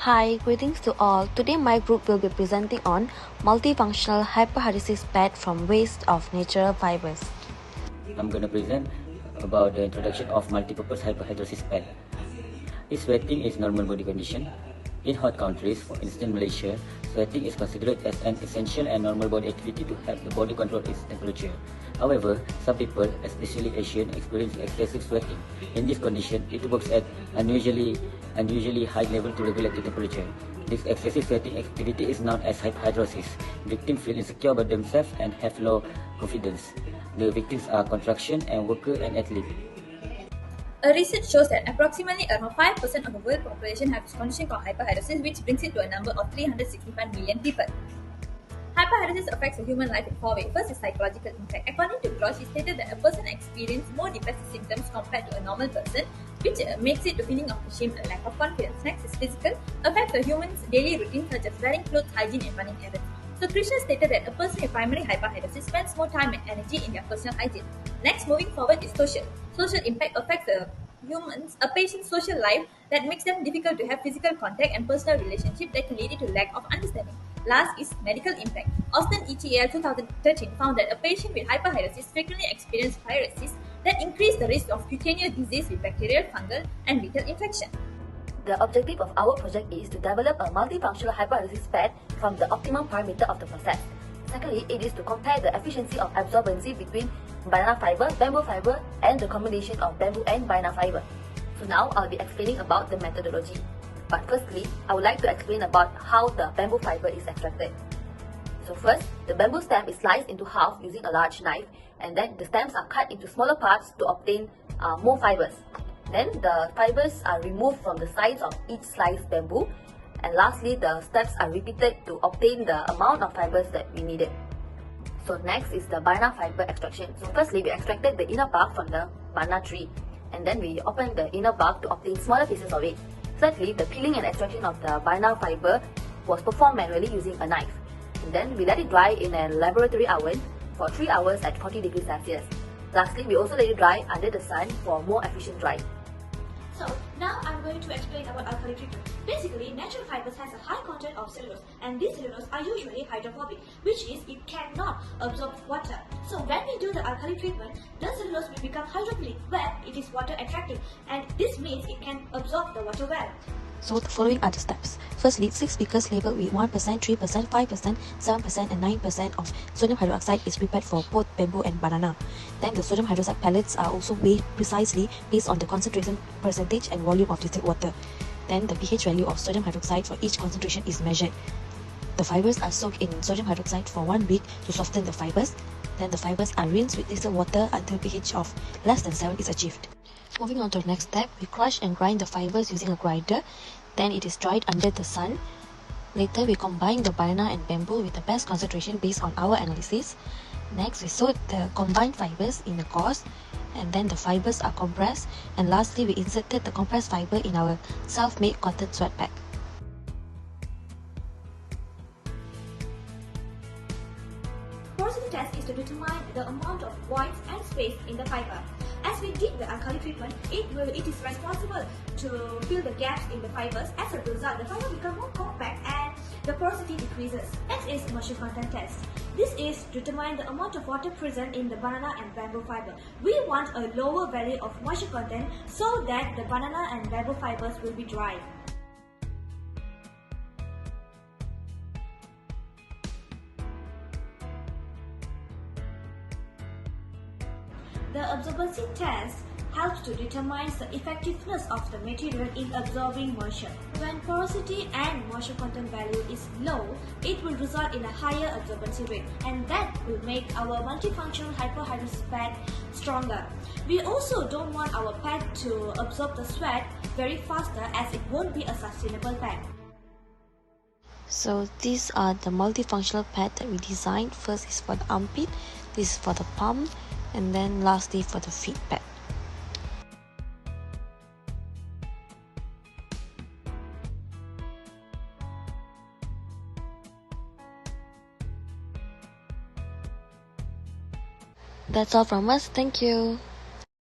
Hi, greetings to all. Today my group will be presenting on multifunctional hyperhidrosis pad from waste of natural fibers. I'm going to present about the introduction of multipurpose hyperhidrosis pad. Sweating is normal body condition. In hot countries, for instance Malaysia, sweating is considered as an essential and normal body activity to help the body control its temperature. However, some people, especially Asian, experience excessive sweating. In this condition, it works at unusually high level to regulate the temperature. This excessive sweating activity is known as hyperhidrosis. Victims feel insecure about themselves and have low confidence. The victims are construction and worker and athlete. A research shows that approximately around 5% of the world population have this condition called hyperhidrosis, which brings it to a number of 365 million people. Hyperhidrosis affects a human life in four ways. First is psychological impact. According to Grosh, it stated that a person experiences more depressive symptoms compared to a normal person, which makes it a feeling of shame and lack of confidence. Next is physical. Affects a human's daily routine such as wearing clothes, hygiene, and running errands. So Krisha stated that a person with primary hyperhidrosis spends more time and energy in their personal hygiene. Next, moving forward, is social. Social impact affects a patient's social life that makes them difficult to have physical contact and personal relationship that can lead to lack of understanding. Last is medical impact. Austin et al. 2013 found that a patient with hyperhidrosis frequently experienced viruses that increase the risk of cutaneous disease with bacterial, fungal, and lethal infection. The objective of our project is to develop a multifunctional hyperhidrosis pad from the optimum parameter of the process. Secondly, it is to compare the efficiency of absorbency between banana fiber, bamboo fiber, and the combination of bamboo and banana fiber. So now I'll be explaining about the methodology. But firstly, I would like to explain about how the bamboo fiber is extracted. So first, the bamboo stem is sliced into half using a large knife, and then the stems are cut into smaller parts to obtain more fibers. Then the fibers are removed from the sides of each sliced bamboo, and lastly the steps are repeated to obtain the amount of fibers that we needed. So next is the banana fiber extraction. So firstly, we extracted the inner bark from the banana tree, and then we opened the inner bark to obtain smaller pieces of it. Thirdly, the peeling and extraction of the banana fiber was performed manually using a knife. And then we let it dry in a laboratory oven for 3 hours at 40 degrees Celsius. Lastly, we also let it dry under the sun for more efficient drying. So now I'm going to explain about alkali treatment. Basically, natural fibers has a high content of cellulose, and these cellulose are usually hydrophobic, which is it cannot absorb water. So when we do the alkali treatment, the cellulose will become hydrophilic, where it is water attractive, and this means it can absorb the water well. So the following are the steps. Firstly, 6 beakers labeled with 1%, 3%, 5%, 7% and 9% of sodium hydroxide is prepared for both bamboo and banana. Then the sodium hydroxide pellets are also weighed precisely based on the concentration percentage and volume of distilled water. Then the pH value of sodium hydroxide for each concentration is measured. The fibers are soaked in sodium hydroxide for 1 week to soften the fibers. Then the fibers are rinsed with distilled water until pH of less than 7 is achieved. Moving on to the next step, we crush and grind the fibers using a grinder. Then it is dried under the sun. Later, we combine the banana and bamboo with the best concentration based on our analysis. Next, we sew the combined fibers in a gauze, and then the fibers are compressed. And lastly, we inserted the compressed fiber in our self-made cotton sweat pack. Porosity test is to determine the amount of voids and space in the fiber. As we did the alkali treatment, it is responsible to fill the gaps in the fibers. As a result, the fiber becomes more compact and the porosity decreases. Next is moisture content test. This is to determine the amount of water present in the banana and bamboo fiber. We want a lower value of moisture content so that the banana and bamboo fibers will be dry. The absorbency test helps to determine the effectiveness of the material in absorbing moisture. When porosity and moisture content value is low, it will result in a higher absorbency rate, and that will make our multifunctional hyperhidrosis pad stronger. We also don't want our pad to absorb the sweat very faster, as it won't be a sustainable pad. So these are the multifunctional pad that we designed. First is for the armpit, this is for the palm, and then lastly for the feet pad. That's all from us. Thank you.